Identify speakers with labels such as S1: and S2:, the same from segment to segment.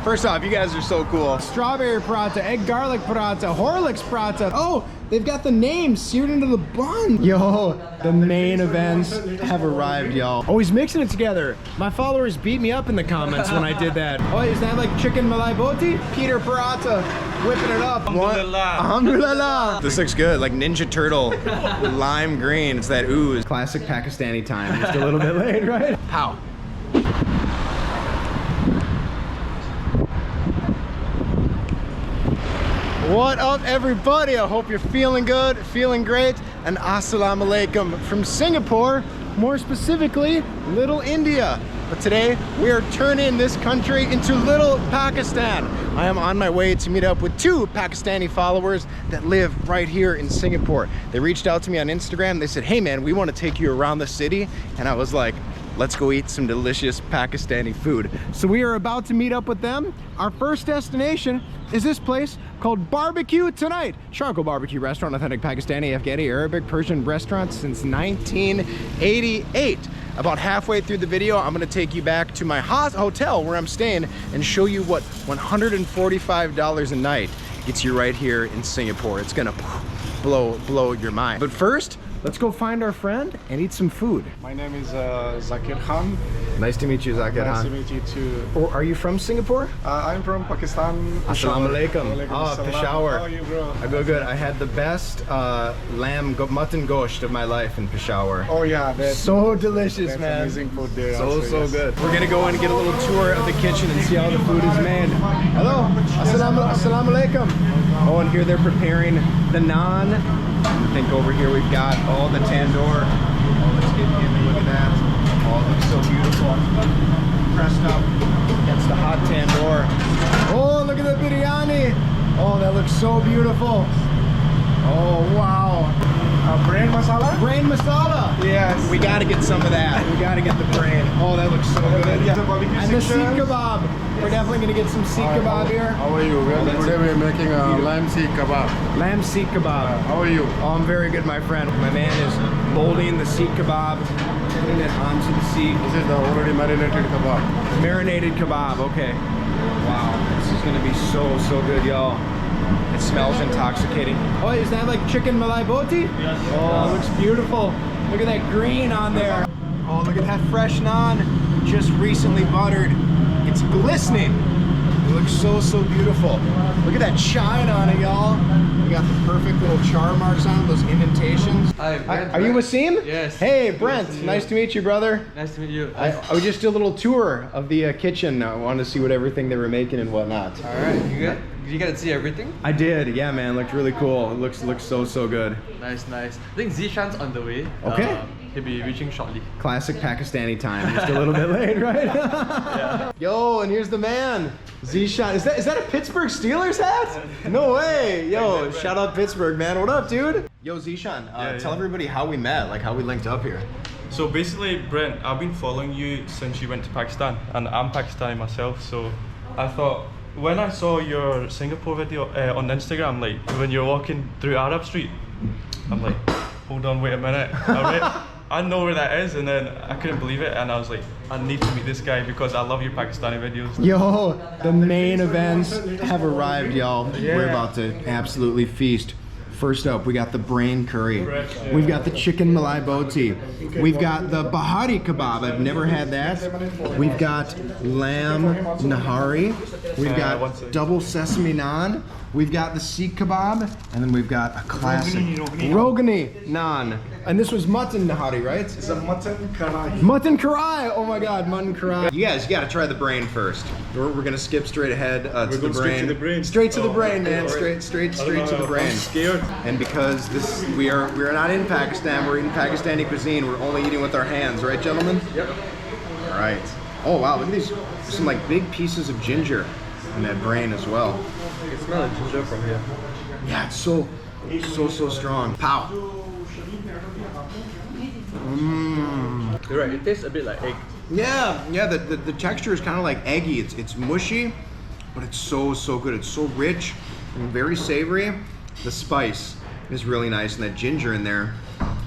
S1: First off, you guys are so cool. Strawberry paratha, egg garlic paratha, Horlicks paratha. Oh, they've got the names seared into the bun. Yo, the main events have arrived, y'all. Oh, he's mixing it together. My followers beat me up in the comments when I did that. Oh, is that like Chicken Mali Boti? Peter paratha, whipping it up.
S2: Alhamdulillah.
S1: Alhamdulillah. This looks good, like Ninja Turtle, lime green. It's that ooze. Classic Pakistani time, just a little bit late, right? Pow. What up, everybody? I hope you're feeling good, feeling great, and assalamu alaikum from Singapore, more specifically, Little India. But today, we are turning this country into Little Pakistan. I am on my way to meet up with two Pakistani followers that live right here in Singapore. They reached out to me on Instagram. They said, hey man, we want to take you around the city. And I was like, let's go eat some delicious Pakistani food. So we are about to meet up with them. Our first destination is this place called BBQ Tonight. Charcoal barbecue restaurant, authentic Pakistani, Afghani, Arabic, Persian restaurant since 1988. About halfway through the video, I'm gonna take you back to my hotel where I'm staying and show you what $145 a night gets you right here in Singapore. It's gonna blow your mind. But first, let's go find our friend and eat some food.
S2: My name is Zakir Khan.
S1: Nice to meet you, Zakir Khan.
S2: Nice to meet you too.
S1: Or are you from Singapore?
S2: I'm from Pakistan.
S1: Assalamu alaikum. Oh,
S2: Assalam.
S1: Peshawar.
S2: How are you, bro?
S1: I go good. I had the best mutton gosht of my life in Peshawar.
S2: Oh yeah, that's
S1: So delicious,
S2: that's
S1: man.
S2: amazing food there.
S1: So
S2: also, yes.
S1: good. We're gonna go in and get a little tour of the kitchen and see how the food is made. Hello. Assalamu alaikum. Oh, and here they're preparing the naan. I think over here we've got all the tandoor. Oh, let's get in. Look at that. Oh, it looks so beautiful. Pressed up against the hot tandoor. Oh, look at the biryani. Oh, that looks so beautiful. Oh, wow.
S2: Brain masala?
S1: Brain masala.
S2: Yes.
S1: We gotta get some of that. We gotta get the brain. Oh, that looks so good.
S2: Yeah. BBQ
S1: And the Seekh
S2: section.
S1: Kebab. We're definitely gonna get some Seekh Kebab here.
S2: How are you? Well, today we're making a lamb Seekh Kebab.
S1: Lamb Seekh Kebab.
S2: How are you?
S1: Oh, I'm very good, my friend. My man is molding the Seekh Kebab, putting it onto the Seekh.
S2: This is the already marinated kebab.
S1: Marinated kebab, okay. Wow, this is gonna be so good, y'all. It smells intoxicating. Oh, is that like Chicken Mali Boti?
S2: Yes.
S1: Oh, it looks beautiful. Look at that green on there. Oh, look at that fresh naan, just recently buttered. It's glistening. It looks so beautiful. Look at that shine on it, y'all. We got the perfect little char marks on it, those indentations.
S3: Hi, Brent.
S1: Are you Wasim?
S3: Yes.
S1: Hey, Brent. Nice to meet you, brother.
S3: Nice to meet you.
S1: I just did a little tour of the kitchen. I wanted to see what everything they were making and whatnot.
S3: All right, you got to see everything?
S1: I did, yeah, man. Looked really cool. It looks so good.
S3: Nice. I think Zishan's on the way.
S1: Okay.
S3: He'll be reaching shortly.
S1: Classic Pakistani time. Just a little bit late, right?
S3: Yeah.
S1: Yo, and here's the man, Zishan. Is that a Pittsburgh Steelers hat? No way. Yo, shout out Pittsburgh, man. What up, dude? Yo, Zishan, tell everybody how we met, like how we linked up here.
S4: So basically, Brent, I've been following you since you went to Pakistan, and I'm Pakistani myself, so I thought, when I saw your Singapore video on Instagram, like when you're walking through Arab Street, I'm like, hold on, wait a minute. I know where that is, and then I couldn't believe it, and I was like, I need to meet this guy because I love your Pakistani videos.
S1: Yo, the main events have arrived, y'all.
S4: Yeah.
S1: We're about to absolutely feast. First up, we got the brain curry. We've got the chicken Mali Boti. We've got the Bahari kebab. I've never had that. We've got lamb nahari. We've got double sesame naan. We've got the Seekh kebab, and then we've got a classic Rogani naan. And this was mutton nahari, right?
S2: It's a Mutton Karahi.
S1: Mutton Karahi! Oh my god, Mutton Karahi. You guys, you gotta try the brain first. We're gonna skip straight ahead to the brain.
S2: Straight to the brain.
S1: Straight to the brain, man. Straight to the brain.
S2: I'm scared.
S1: And because we are not in Pakistan, we're eating Pakistani cuisine. We're only eating with our hands, right, gentlemen?
S2: Yep.
S1: All right. Oh wow, look at these. There's some like big pieces of ginger in that brain as well.
S3: I can smell the ginger from here.
S1: Yeah, it's so strong. Pow.
S3: You're right, it tastes a bit like egg.
S1: Yeah, the texture is kind of like eggy. It's mushy, but it's so good. It's so rich and very savory. The spice is really nice, and that ginger in there,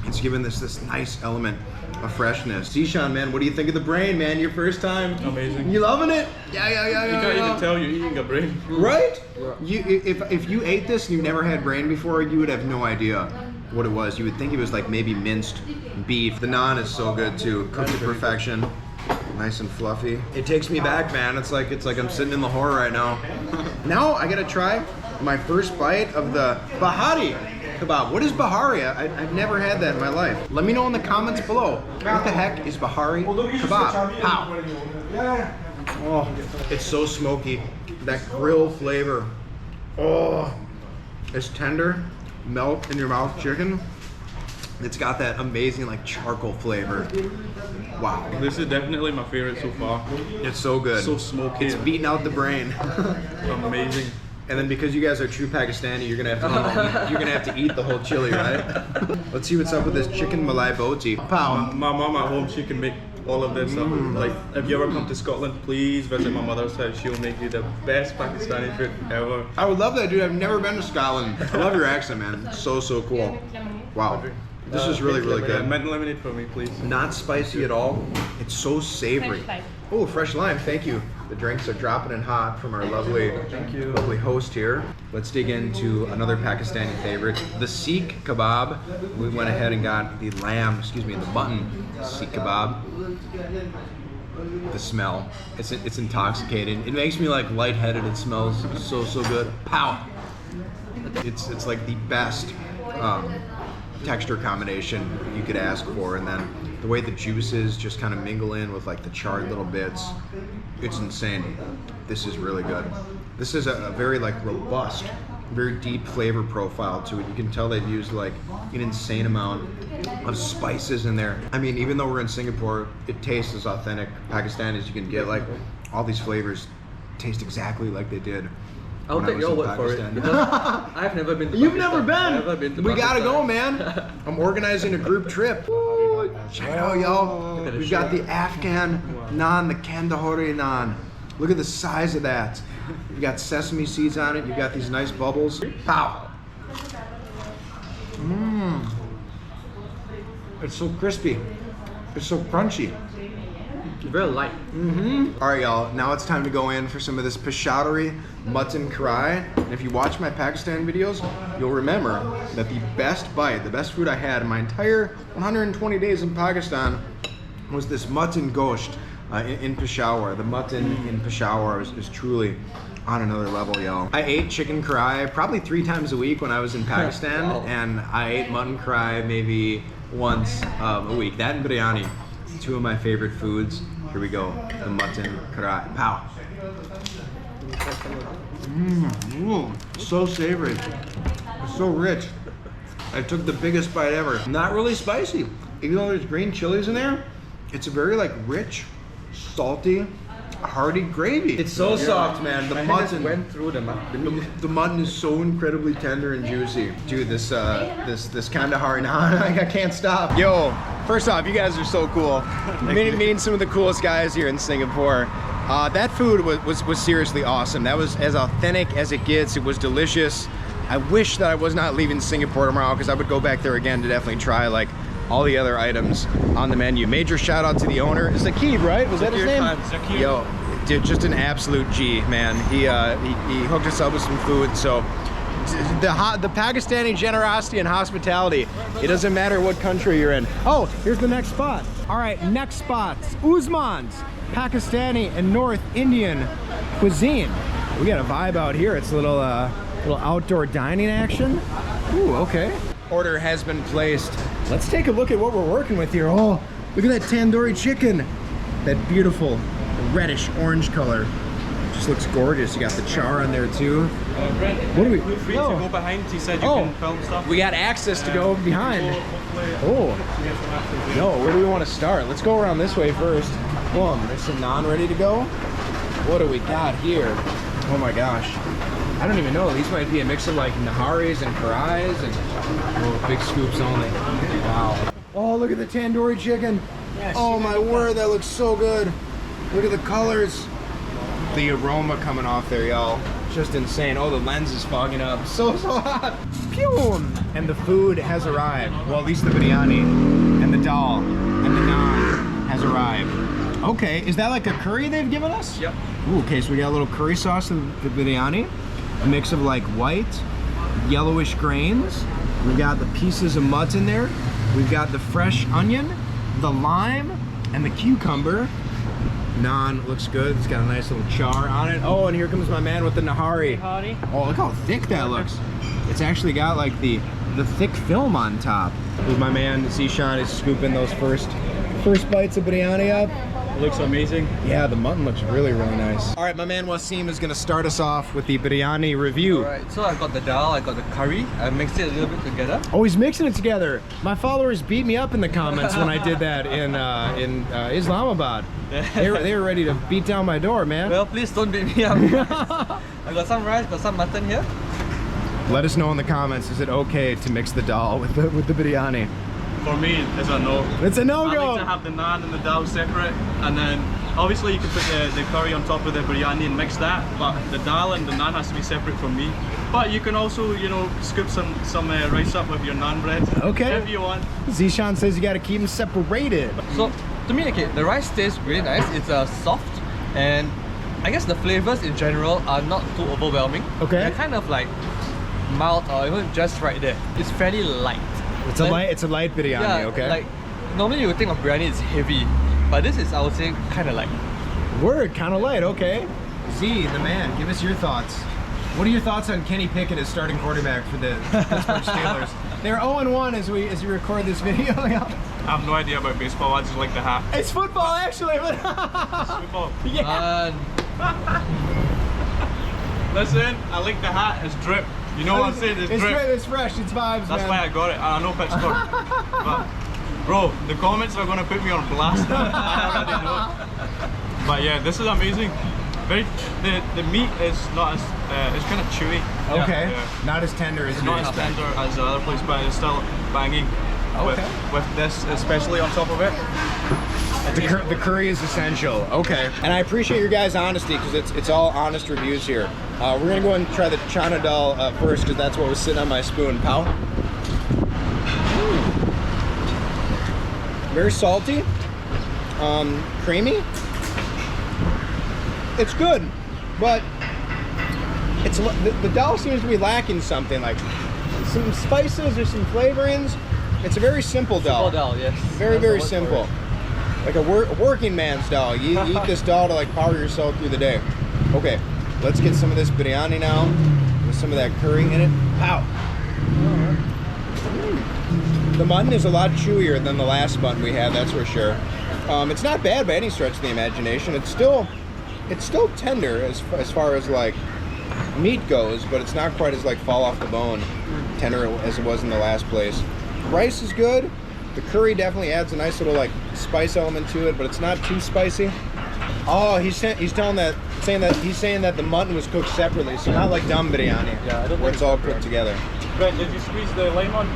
S1: it's given this nice element of freshness. Zishan, man, what do you think of the brain, man? Your first time?
S4: Amazing.
S1: You loving it? Yeah.
S4: You can't even tell you're eating a brain.
S1: Right? You, if you ate this and you've never had brain before, you would have no idea what it was. You would think it was like maybe minced beef. The naan is so good too, cooked to perfection. Nice and fluffy. It takes me back, man. It's like I'm sitting in the horror right now. Now I gotta try my first bite of the Bahari kebab. What is Bahari? I've never had that in my life. Let me know in the comments below. What the heck is Bahari kebab? How? Oh, it's so smoky. That grill flavor. Oh, it's tender, melt in your mouth chicken. It's got that amazing like charcoal flavor. Wow.
S4: This is definitely my favorite so far.
S1: It's so good.
S4: So smoky.
S1: It's beating out the brain.
S4: Amazing.
S1: And then because you guys are true Pakistani, you're gonna have to eat the whole chili, right? Let's see what's up with this Chicken Mali Boti. Pow.
S4: My mom at home, she can make all of this stuff. Like, if you ever come to Scotland, please visit my mother's house. She'll make you the best Pakistani food ever.
S1: I would love that, dude. I've never been to Scotland. I love your accent, man. So cool. Wow. This is really good.
S4: Mint lemonade for me, please.
S1: Not spicy at all. It's so savory. Oh, fresh lime. Thank you. The drinks are dropping in hot from our lovely host here. Let's dig into another Pakistani favorite, the Seekh Kebab. We went ahead and got the mutton Seekh Kebab. The smell, it's intoxicating. It makes me like lightheaded. It smells so good. Pow! It's like the best texture combination you could ask for, and then the way the juices just kind of mingle in with like the charred little bits, it's insane. This is really good. This is a very like robust, very deep flavor profile to it. You can tell they've used like an insane amount of spices in there. I mean, even though we're in Singapore, it tastes as authentic Pakistani as you can get. Like all these flavors taste exactly like they did.
S3: I'll take your word for it, because I've never been to
S1: You've
S3: Pakistan.
S1: never
S3: Never been to
S1: We gotta
S3: Pakistan.
S1: go, man. I'm organizing a group trip. Ooh, check it out, y'all.
S3: Look at the
S1: We've got
S3: shape.
S1: the Afghan Naan, the Tandoori Naan. Look at the size of that. You got sesame seeds on it. You got these nice bubbles. Pow. Mmm. It's so crispy. It's so crunchy.
S3: Very light.
S1: All right, y'all. Now it's time to go in for some of this Peshawari Mutton Karahi. And if you watch my Pakistan videos, you'll remember that the best bite, the best food I had in my entire 120 days in Pakistan was this mutton gosht in Peshawar. The mutton in Peshawar is truly on another level, y'all. I ate chicken karahi probably 3 times a week when I was in Pakistan,
S3: Wow.
S1: and I ate mutton karahi maybe once a week. That and biryani. 2 of my favorite foods. Here we go, the mutton karahi. Pow. So savory. It's so rich. I took the biggest bite ever. Not really spicy. Even though there's green chilies in there, it's a very like rich, salty, hearty gravy. It's so soft, man. The
S3: My hand just
S1: mutton.
S3: went through the mouth.
S1: The mutton is so incredibly tender and juicy. Dude, this Kandahari naan, I can't stop. Yo, first off, you guys are so cool. Meeting some of the coolest guys here in Singapore. That food was seriously awesome. That was as authentic as it gets. It was delicious. I wish that I was not leaving Singapore tomorrow, because I would go back there again to definitely try like all the other items on the menu. Major shout out to the owner, Zakib, right? Was that his name?
S4: Zakib.
S1: Yo, dude, just an absolute G, man. He hooked us up with some food. So the Pakistani generosity and hospitality, it doesn't matter what country you're in. Oh, here's the next spot. All right, next spot, Usman's Pakistani and North Indian cuisine. We got a vibe out here. It's a little outdoor dining action. Ooh, okay. Order has been placed. Let's take a look at what we're working with here. Oh, look at that tandoori chicken. That beautiful reddish orange color. Just looks gorgeous. You got the char on there too.
S4: Brent,
S1: What do we?
S4: feel free
S1: Oh.
S4: to go behind. He said you
S1: Oh.
S4: can film stuff.
S1: We got access to go behind. Oh. No, where do we want to start? Let's go around this way first. Boom, there's some naan ready to go. What do we got here? Oh my gosh. I don't even know. These might be a mix of like naharis and karahis and big scoops only. Wow. Oh, look at the tandoori chicken. Oh my word, that looks so good. Look at the colors. The aroma coming off there, y'all. Just insane. Oh, the lens is fogging up. So hot. Pew! And the food has arrived. Well, at least the biryani and the dal and the naan has arrived. Okay, is that like a curry they've given us?
S3: Yep.
S1: Ooh, okay, so we got a little curry sauce in the biryani, a mix of like white, yellowish grains. We've got the pieces of mutton there. We've got the fresh onion, the lime, and the cucumber. Naan looks good. It's got a nice little char on it. Oh, and here comes my man with the nahari. Oh, look how thick that looks. It's actually got like the thick film on top. With my man Zishan is scooping those first bites of biryani up.
S4: It looks amazing.
S1: Yeah, the mutton looks really, really nice. All right, my man Wasim is gonna start us off with the biryani review.
S3: Alright, so I got the dal, I got the curry. I mixed it a little bit together.
S1: Oh, he's mixing it together. My followers beat me up in the comments when I did that in Islamabad. They were ready to beat down my door, man.
S3: Well, please don't beat me up. I got some rice, got some mutton here.
S1: Let us know in the comments, is it okay to mix the dal with the biryani?
S4: For me, it's a no.
S1: It's a
S4: I
S1: no-go!
S4: like to have the naan and the dal separate, and then obviously you can put the curry on top of the biryani and mix that, but the dal and the naan has to be separate from me. But you can also, you know, scoop some rice up with your naan bread.
S1: Okay.
S4: If you want.
S1: Zishan says you gotta keep them separated.
S3: So, to me, okay, the rice tastes really nice. It's soft, and I guess the flavors in general are not too overwhelming.
S1: Okay.
S3: They're kind of like mild or even just right there. It's fairly light.
S1: It's a light biryani,
S3: Yeah,
S1: okay?
S3: like normally you would think of biryani it's heavy, but this is, I would say, kind of light.
S1: Word, kind of light, okay. Z, the man, give us your thoughts. What are your thoughts on Kenny Pickett as starting quarterback for the Pittsburgh Steelers? They're 0-1 as we record this video.
S4: I have no idea about baseball, I just like the hat.
S1: It's football actually, but
S4: It's football.
S1: yeah.
S4: Listen, I like the hat, it's drip. You know what I'm saying? It's drip.
S1: It's fresh, it's vibes,
S4: That's
S1: man.
S4: why I got it. I know Pittsburgh. But, bro, the comments are gonna put me on blast. I already know. But yeah, this is amazing. The meat is not as it's kind of chewy.
S1: Okay,
S4: Yeah.
S1: not as tender as
S4: It's
S1: you
S4: not as
S1: expect.
S4: tender as the other place, but it's still banging.
S1: Okay.
S4: With this, especially on top of it.
S1: The curry is essential. Okay. And I appreciate your guys' honesty because it's all honest reviews here. We're gonna go and try the chana dal first because that's what was sitting on my spoon. Pow. Very salty, creamy. It's good, but the dal seems to be lacking something, like some spices or some flavorings. It's a very simple dal.
S3: Simple dal, yes.
S1: Very,
S3: That's the
S1: very
S3: word for
S1: simple.
S3: it.
S1: Like a working man's dal. You eat this dal to like power yourself through the day. Okay, let's get some of this biryani now with some of that curry in it. Pow! The mutton is a lot chewier than the last mutton we had, that's for sure. It's not bad by any stretch of the imagination. It's still tender as far as like meat goes, but it's not quite as like fall off the bone tender as it was in the last place. Rice is good. The curry definitely adds a nice little like spice element to it, but it's not too spicy. Oh, he's saying that the mutton was cooked separately, so not like dum biryani,
S3: Yeah, I don't
S1: where
S3: think
S1: it's all cooked together.
S4: Brent, did you squeeze the lime on?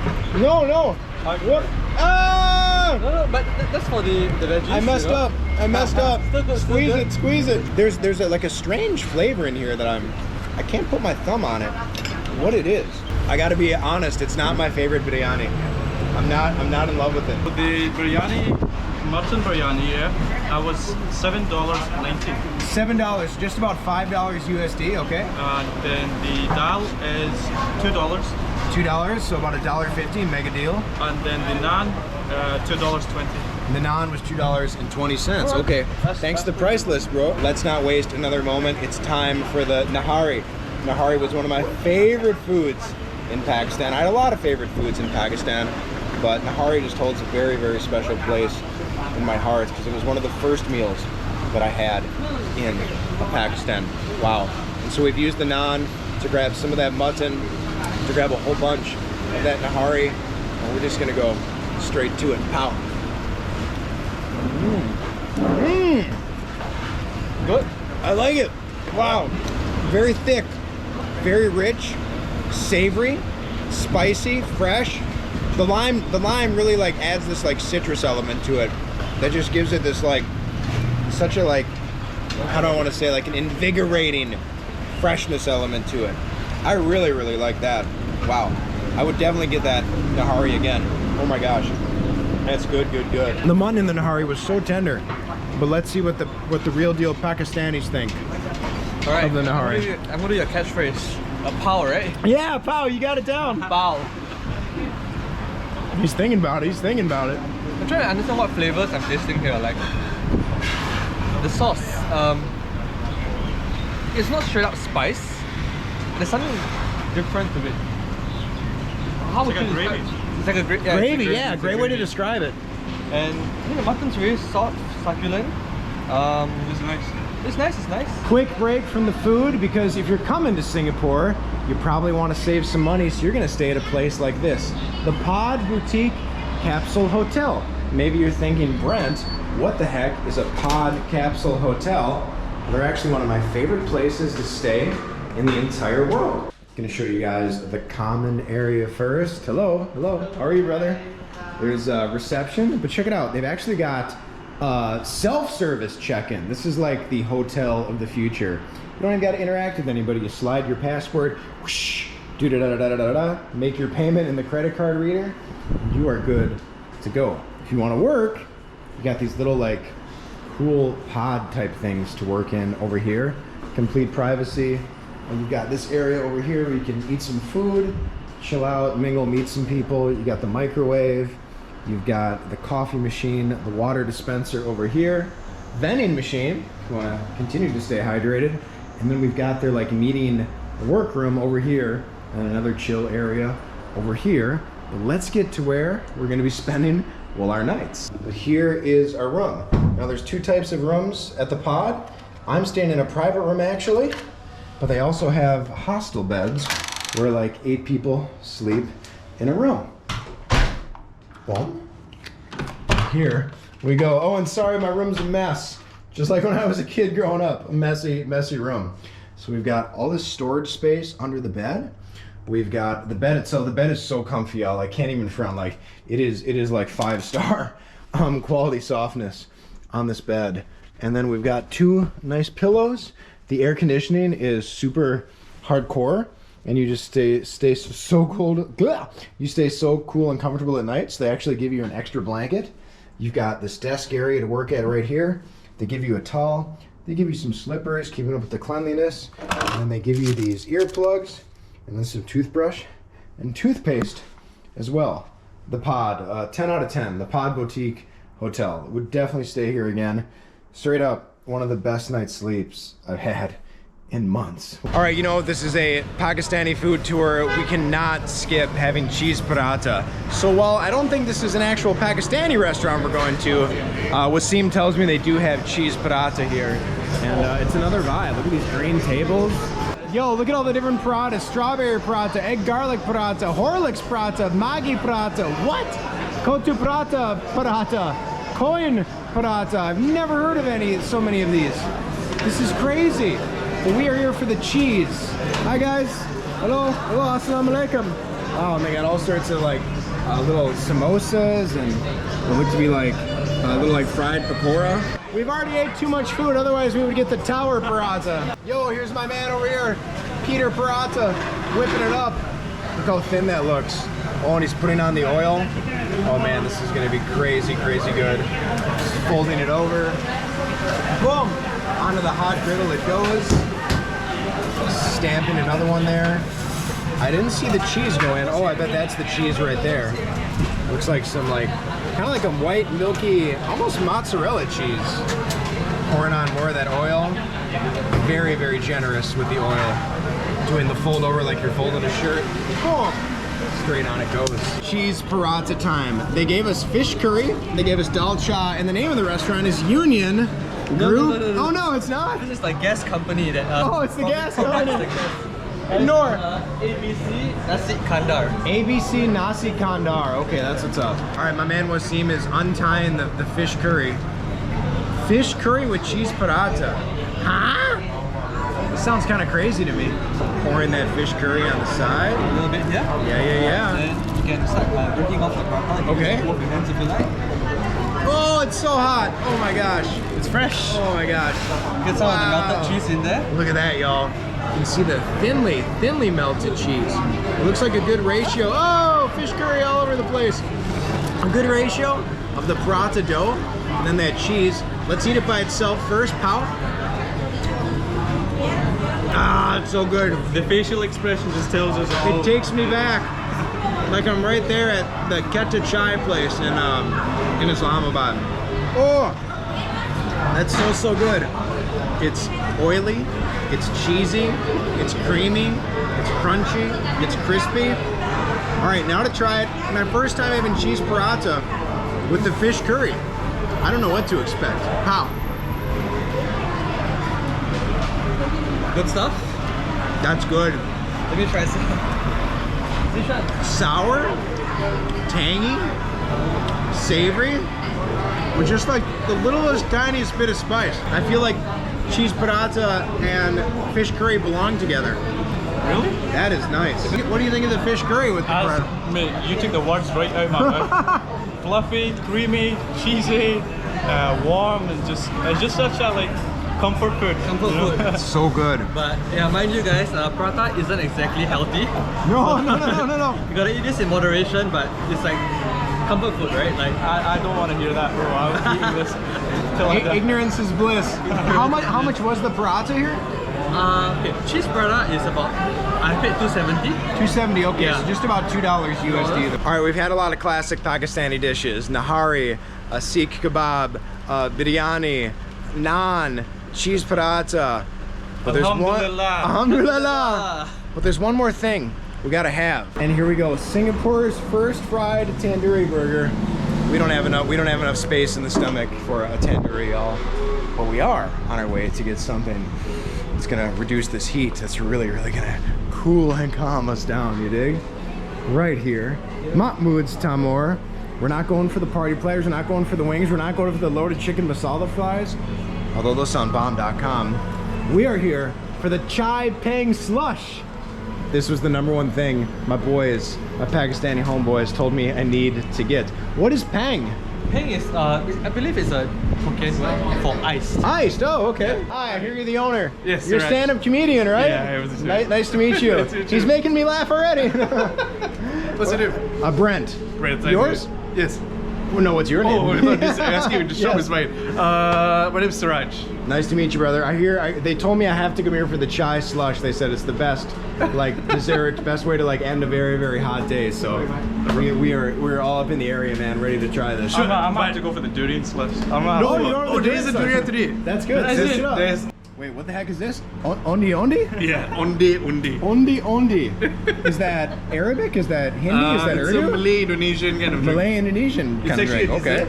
S1: No. What? Ah!
S3: No, but that's for the veggies.
S1: I messed
S3: you know?
S1: up. I messed up.
S3: Still good, still good.
S1: Squeeze it. There's like a strange flavor in here that I can't put my thumb on it. What it is? I got to be honest. It's not my favorite biryani. I'm not in love with it.
S4: The biryani, mutton biryani, yeah, that was $7.90.
S1: $7, just about $5 USD. Okay.
S4: And then the dal is $2.
S1: $2, so about $1.50, mega deal.
S4: And then the naan, $2.20.
S1: And the naan was $2.20. Okay, thanks to the price list, bro. Let's not waste another moment. It's time for the nahari. Nahari was one of my favorite foods in Pakistan. I had a lot of favorite foods in Pakistan, but nahari just holds a very, very special place in my heart because it was one of the first meals that I had in Pakistan. Wow. And so we've used the naan to grab some of that mutton, to grab a whole bunch of that nahari, and we're just gonna go straight to it. Pow. Good. I like it. Wow. Very thick, very rich, savory, spicy, fresh. The lime really like adds this like citrus element to it that just gives it this like such a like, how do I want to say, like an invigorating freshness element to it. I really, really like that. Wow. I would definitely get that nahari again. Oh my gosh. That's good, good, good. The mutton in the nahari was so tender, but let's see what the real deal Pakistanis think of the nahari.
S3: I'm gonna do your catchphrase. A pow, right?
S1: Yeah, pow, you got it down.
S3: Pow.
S1: He's thinking about it. He's thinking about it.
S3: I'm trying to understand what flavors I'm tasting here. Like the sauce. It's not straight up spice. There's something different to it. How would you describe it? It's like a
S1: Gravy, yeah, great way to describe it.
S3: And I think the mutton's very soft, succulent.
S4: It's nice.
S3: It's nice, it's nice.
S1: Quick break from the food, because if you're coming to Singapore, you probably want to save some money, so you're going to stay at a place like this, the Pod Boutique Capsule Hotel. Maybe you're thinking, Brent, what the heck is a Pod Capsule Hotel? Well, they're actually one of my favorite places to stay in the entire world. I'm going to show you guys the common area first. Hello, hello, how are you, brother? There's reception, but check it out. They've actually got self-service check-in. This is like the hotel of the future. You don't even got to interact with anybody. You slide your passport, whoosh, do da da da da da da, make your payment in the credit card reader, and you are good to go. If you want to work, you got these little like cool pod type things to work in over here. Complete privacy. And you've got this area over here where you can eat some food, chill out, mingle, meet some people. You got the microwave. You've got the coffee machine, the water dispenser over here, vending machine, if you want to continue to stay hydrated. And then we've got their like meeting workroom over here and another chill area over here. But let's get to where we're going to be spending, well, our nights. But here is our room. Now there's two types of rooms at the Pod. I'm staying in a private room actually, but they also have hostel beds where like 8 people sleep in a room. Well, here we go. Oh, and sorry, my room's a mess. Just like when I was a kid growing up, a messy room. So we've got all this storage space under the bed. We've got the bed itself. The bed is so comfy, y'all. I can't even front. Like it is like 5-star quality softness on this bed. And then we've got 2 nice pillows. The air conditioning is super hardcore. And you just stay so cold. You stay so cool and comfortable at night. So they actually give you an extra blanket. You've got this desk area to work at right here. They give you a towel. They give you some slippers, keeping up with the cleanliness. And then they give you these earplugs, and then some toothbrush and toothpaste as well. The Pod, 10 out of 10. The Pod Boutique Hotel. Would definitely stay here again. Straight up, one of the best night's sleeps I've had in months. All right, you know, this is a Pakistani food tour. We cannot skip having Cheese Paratha. So while I don't think this is an actual Pakistani restaurant we're going to, Wasim tells me they do have Cheese Paratha here. And it's another vibe. Look at these green tables. Yo, look at all the different parathas. Strawberry paratha, egg garlic paratha, Horlicks paratha, Maggi paratha. What? Kotu paratha, coin paratha. I've never heard of so many of these. This is crazy. But we are here for the cheese. Hi guys. Hello. Hello. Assalamu alaikum. Oh, and they got all sorts of like little samosas and what look to be like little like fried pakora. We've already ate too much food, otherwise we would get the tower paratha. Yo, here's my man over here, Peter Paratha, whipping it up. Look how thin that looks. Oh, and he's putting on the oil. Oh man, this is gonna be crazy, crazy good. Just folding it over. Boom! Onto the hot griddle it goes. Stamping another one there. I didn't see the cheese go in. Oh, I bet that's the cheese right there. Looks like some like, kind of like a white, milky, almost mozzarella cheese. Pouring on more of that oil. Very, very generous with the oil. Doing the fold over like you're folding a shirt. Boom! Straight on it goes. Cheese Paratha time. They gave us fish curry, they gave us dal cha, and the name of the restaurant is Union Group. No. Oh no, it's not.
S3: This is like gas company that.
S1: Oh, it's the gas company. Nor.
S3: ABC Nasi Kandar.
S1: ABC Nasi Kandar. Okay, that's what's up. All right, my man Wasim is untying the fish curry. Fish curry with cheese paratha. Huh? This sounds kind of crazy to me. Pouring that fish curry on the side.
S3: A little bit, yeah.
S1: Yeah.
S3: Then you can start breaking off the paratha.
S1: Okay.
S3: Both your hands if you like.
S1: Oh, it's so hot. Oh my gosh.
S3: It's fresh.
S1: Oh my gosh.
S3: Get some of the melted cheese in there.
S1: Look at that, y'all. You can see the thinly melted cheese. It looks like a good ratio. Oh, fish curry all over the place. A good ratio of the paratha dough and then that cheese. Let's eat it by itself first, pal. Ah, it's so good.
S4: The facial expression just tells us all.
S1: It takes me back. Like I'm right there at the Ketta Chai place in Islamabad. Oh, that's so good. It's oily, it's cheesy, it's creamy, it's crunchy, it's crispy. All right, now to try it. My first time having cheese paratha with the fish curry. I don't know what to expect. How?
S3: Good stuff.
S1: That's good.
S3: Let me try some.
S1: Sour, tangy, savory, with just like the littlest tiniest bit of spice. I feel like cheese paratha and fish curry belong together.
S4: Really?
S1: That is nice. What do you think of the fish curry with the paratha?
S4: Mate, you took the words right out of my mouth. Fluffy, creamy, cheesy, warm, and it's just such a like comfort food.
S3: Comfort food.
S1: It's so good.
S3: But yeah, mind you guys, paratha isn't exactly healthy.
S1: No.
S3: You gotta eat this in moderation, but it's like comfort food, right? Like
S4: I don't want to hear that, bro. I was eating this till I die.
S1: Ignorance is bliss. How much was the paratha here?
S3: okay, cheese paratha is about, I paid 270.
S1: 270, okay,
S3: Yeah.
S1: so just about $2 USD. All right, we've had a lot of classic Pakistani dishes. Nahari, Seekh Kebab, biryani, naan, cheese paratha. But there's one, Alhamdulillah. But there's one more thing we gotta have. And here we go, Singapore's first fried tandoori burger. We don't have enough space in the stomach for a tandoori, y'all. But we are on our way to get something that's gonna reduce this heat. That's really gonna cool and calm us down, you dig? Right here, Mahmood's Tamor. We're not going for the party players, we're not going for the wings, we're not going for the loaded chicken masala fries, although those sound bomb.com. We are here for the Chai Peng Slush. This was the #1 thing my boys, my Pakistani homeboys told me I need to get. What is Peng?
S3: Peng is, I believe it's a Hokkien word for iced.
S1: Iced, oh, okay. Hi, I hear you're the owner.
S4: Yes,
S1: you're a
S4: sir.
S1: stand-up comedian, right?
S4: Yeah, it was a
S1: Nice to meet you.
S4: Nice to meet you.
S1: He's making me laugh already.
S2: What's your name?
S1: Brent.
S2: Brent.
S1: Yours?
S2: Yes.
S1: Well, no, what's your name?
S2: Oh, I thought this asking the show
S1: Yes.
S2: is mine. My name is Siraj.
S1: Nice to meet you, brother. They told me I have to come here for the chai slush. They said it's the best, like, dessert, best way to like end a very hot day. So we're all up in the area, man, ready to try this.
S4: I'm about to go for the durian slush.
S1: No, you don't have the
S2: there is a durian today.
S1: That's good.
S4: That's
S1: Switch
S4: it.
S1: it up.
S2: There's
S1: Wait, what the heck is this? Ondi?
S2: yeah, undi.
S1: Ondi. Is that Arabic? Is that Hindi? Is that
S2: it's
S1: Urdu?
S2: a Malay Indonesian kind of drink.
S1: Malay Indonesian kind of drink. Okay.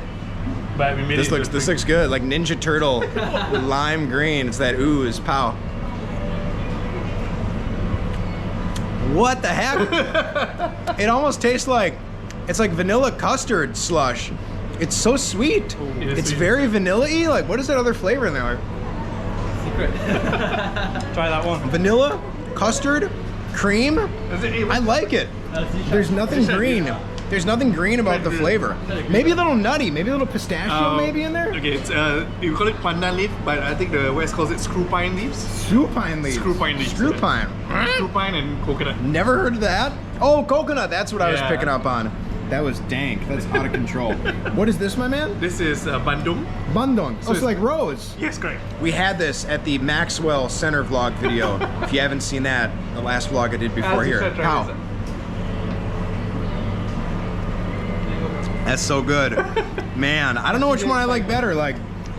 S4: But we made
S1: This
S4: it into a
S1: looks
S4: drink.
S1: good, like Ninja Turtle, lime green. It's that ooze, pow. What the heck? It almost tastes like it's like vanilla custard slush. It's so sweet.
S4: It is
S1: It's
S4: sweet.
S1: very vanilla-y. Like, what is that other flavor in there?
S4: Try that one.
S1: Vanilla, custard, cream. I like it. There's nothing green. There's nothing green about the flavor. Maybe a little nutty, maybe a little pistachio maybe in there.
S2: Okay, it's you call it pandan leaf, but I think the West calls it screw pine leaves.
S1: Screw pine leaves.
S2: Screw pine leaves.
S1: Screw pine.
S2: Screw pine and coconut.
S1: Never heard of that. Oh, coconut. That's what I was
S2: Yeah.
S1: picking up on. That was dank. That's out of control. What is this, my man?
S2: This is bandung.
S1: Bandung. Oh, so
S2: it's-
S1: like rose.
S2: Yes, correct.
S1: We had this at the Maxwell Center vlog video. If you haven't seen that, the last vlog I did before here. How? That's so good. Man, I don't know which one I like better. Like,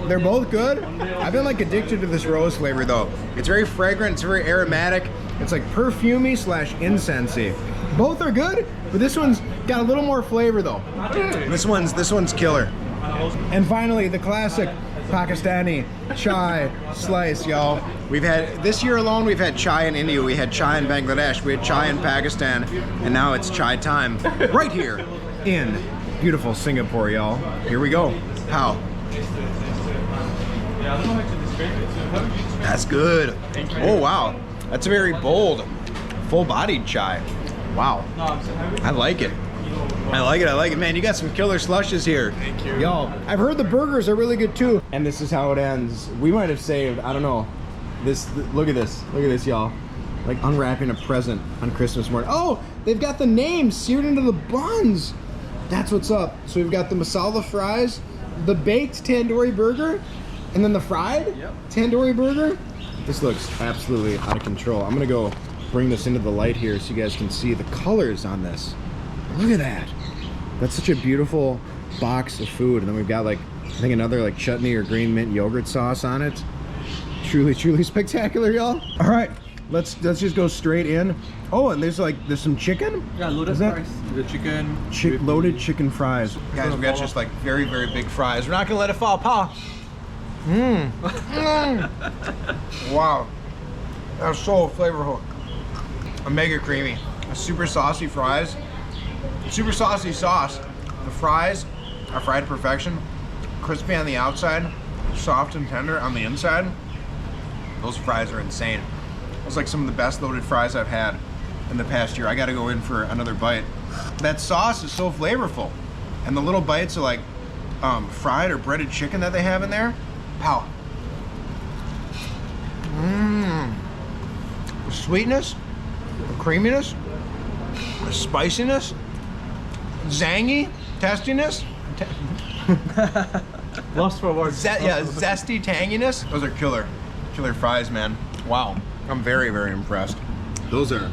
S1: they're both good. I've been like addicted to this rose flavor though. It's very fragrant, it's very aromatic. It's like perfumey / incensey. Both are good, but this one's got a little more flavor though. This one's killer. And finally, the classic Pakistani chai slice, y'all. We've had, this year alone, we've had chai in India, we had chai in Bangladesh, we had chai in Pakistan, and now it's chai time right here in beautiful Singapore, y'all. Here we go. How? That's good. Oh, wow. That's a very bold, full-bodied chai. Wow. I like it. I like it. Man, you got some killer slushes here.
S2: Thank you.
S1: Y'all, I've heard the burgers are really good too. And this is how it ends. We might have saved, I don't know, look at this, y'all. Like unwrapping a present on Christmas morning. Oh, they've got the names seared into the buns. That's what's up. So we've got the masala fries, the baked tandoori burger, and then the fried tandoori burger. This looks absolutely out of control. I'm gonna go bring this into the light here so you guys can see the colors on this. Look at that. That's such a beautiful box of food. And then we've got like, I think another like chutney or green mint yogurt sauce on it. Truly, truly spectacular, y'all. All right, let's just go straight in. Oh, and there's some chicken?
S3: Yeah, loaded fries. The chicken.
S1: Loaded chicken fries. Guys, we got just like very, very big fries. We're not gonna let it fall apart. Wow, that's so flavorful. Mega creamy. Super saucy fries. Super saucy sauce. The fries are fried to perfection. Crispy on the outside, soft and tender on the inside. Those fries are insane. It's like some of the best loaded fries I've had in the past year. I gotta go in for another bite. That sauce is so flavorful. And the little bites of like fried or breaded chicken that they have in there. Wow. The sweetness, the creaminess, the spiciness, zangy, testiness.
S4: Lost for words.
S1: Zesty tanginess. Those are killer fries, man. Wow, I'm very, very impressed. Those are,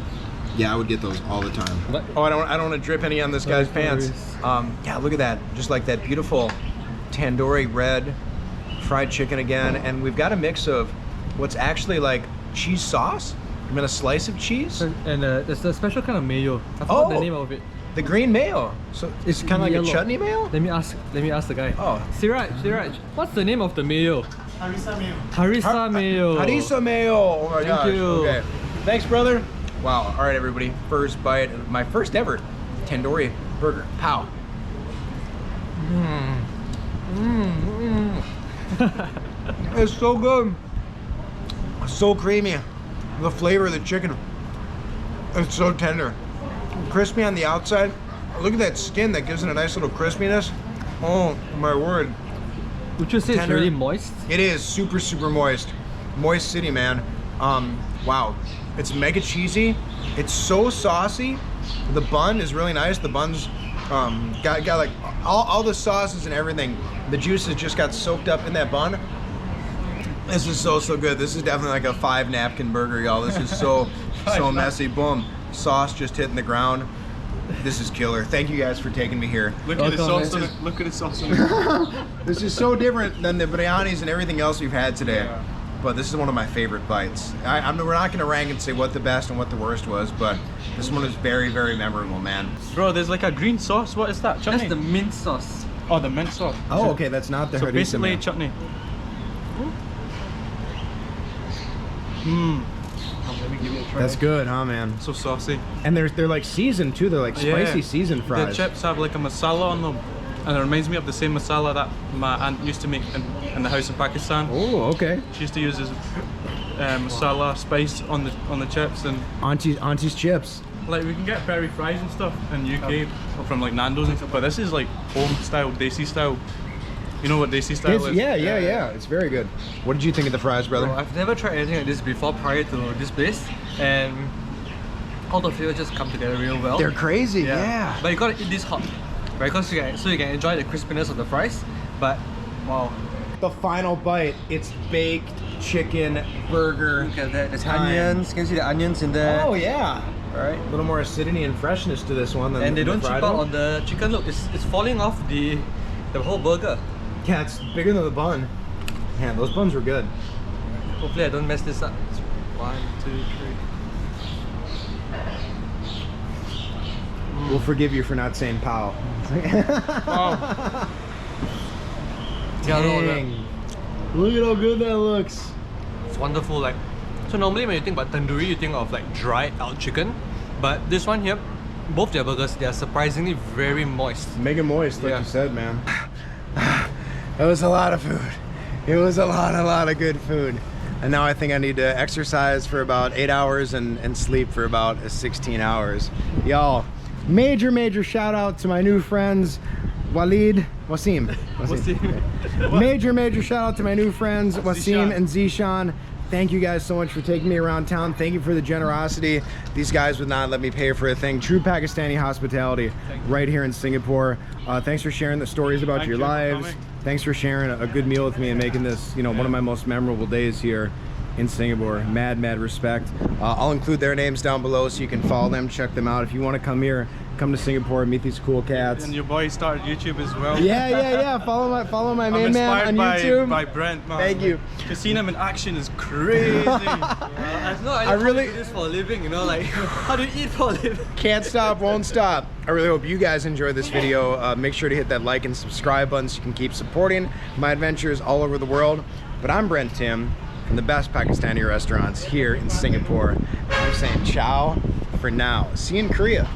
S1: yeah, I would get those all the time.
S3: What?
S1: Oh, I don't want to drip any on this guy's pants. Yeah, look at that, just like that beautiful tandoori red fried chicken again, and we've got a mix of what's actually like cheese sauce. I mean, a slice of cheese.
S3: And there's a special kind of mayo. I forgot the name of it.
S1: The green mayo. So it's kind of like a chutney mayo?
S3: Let me ask the guy.
S1: Oh.
S3: Siraj, what's the name of the mayo?
S2: Harissa mayo.
S3: Harissa mayo.
S1: Harissa mayo. Oh my gosh.
S3: Thank you.
S1: Okay. Thanks, brother. Wow. All right, everybody. First bite of my first ever tandoori burger. Pow. It's so good. So creamy. The flavor of the chicken. It's so tender. Crispy on the outside. Look at that skin that gives it a nice little crispiness. Oh my word.
S3: Would you say
S1: Tender.
S3: it's really moist?
S1: It is super, super moist. Moist city, man. Wow. It's mega cheesy. It's so saucy. The bun is really nice. The bun's got like all the sauces and everything. The juices just got soaked up in that bun. This is so good. This is definitely like a 5 napkin burger, y'all. This is so messy. Boom. Sauce just hitting the ground. This is killer. Thank you guys for taking me here.
S4: Look at the sauce on it. Look at the sauce on it.
S1: This is so different than the biryanis and everything else we've had today.
S4: Yeah.
S1: But this is one of my favorite bites. We're not gonna rank and say what the best and what the worst was, but this one is very, very memorable, man.
S4: Bro, there's like a green sauce. What is that? Chutney?
S3: That's the mint sauce.
S4: Oh, the mint sauce.
S1: Oh, okay, that's not the
S4: So
S1: harissa
S4: basically
S1: mayo.
S4: chutney. Let me give it a try.
S1: That's good, huh, man?
S4: So saucy.
S1: And they're like seasoned too. They're like spicy seasoned fries.
S4: The chips have like a masala on them, and it reminds me of the same masala that my aunt used to make in the house in Pakistan.
S1: Oh, okay.
S4: She used to use this masala spice on the chips, and
S1: Auntie's chips.
S4: like we can get prairie fries and stuff in UK from like Nando's and stuff, but this is like home style, desi style. You know what desi style is?
S1: Yeah. It's very good. What did you think of the fries, brother?
S3: Bro, I've never tried anything like this before prior to this place, and all the flavors just come together real well.
S1: They're crazy, yeah.
S3: But you gotta eat this hot, right? Because so you can enjoy the crispiness of the fries. But wow,
S1: The final bite, it's baked chicken burger.
S3: look at that. There's
S1: time.
S3: onions. Can you see the onions in there?
S1: Oh yeah.
S3: Right.
S1: A little more acidity and freshness to this one than
S3: And they
S1: the
S3: don't chip
S1: fried
S3: out
S1: one.
S3: on the chicken. Look, it's falling off the whole burger.
S1: Yeah, it's bigger than the bun. Man, those buns were good.
S3: Hopefully I don't mess this up. It's 1, 2, 3.
S1: We'll forgive you for not saying pow. Dang. Look at how good that looks.
S3: It's wonderful. Like, so normally when you think about tandoori, you think of like dried out chicken, but this one here, both their burgers, they are surprisingly very moist.
S1: Mega moist, like
S3: Yeah.
S1: you said, man. That was a lot of food. It was a lot of good food. And now I think I need to exercise for about 8 hours and sleep for about 16 hours. Y'all, major shout out to my new friends, Wasim. Major shout out to my new friends, Wasim and Zishan. Thank you guys so much for taking me around town. Thank you for the generosity. These guys would not let me pay for a thing. True Pakistani hospitality right here in Singapore. Thanks for sharing the stories about your lives. Thanks for sharing a good meal with me and making this, you know, one of my most memorable days here in Singapore. Mad respect. I'll include their names down below so you can follow them, check them out. If you want to come here, come to Singapore, meet these cool cats.
S4: And your boy started YouTube as well.
S1: Yeah. Follow my main man on YouTube.
S4: By Brent, man.
S1: Thank you.
S4: To see him in action is crazy.
S3: I really do this for a living, you know, like how do you eat for a living?
S1: Can't stop, won't stop. I really hope you guys enjoyed this video. Make sure to hit that like and subscribe button so you can keep supporting my adventures all over the world. But I'm Brent Tim from the best Pakistani restaurants here in Singapore. I'm saying ciao for now. See you in Korea.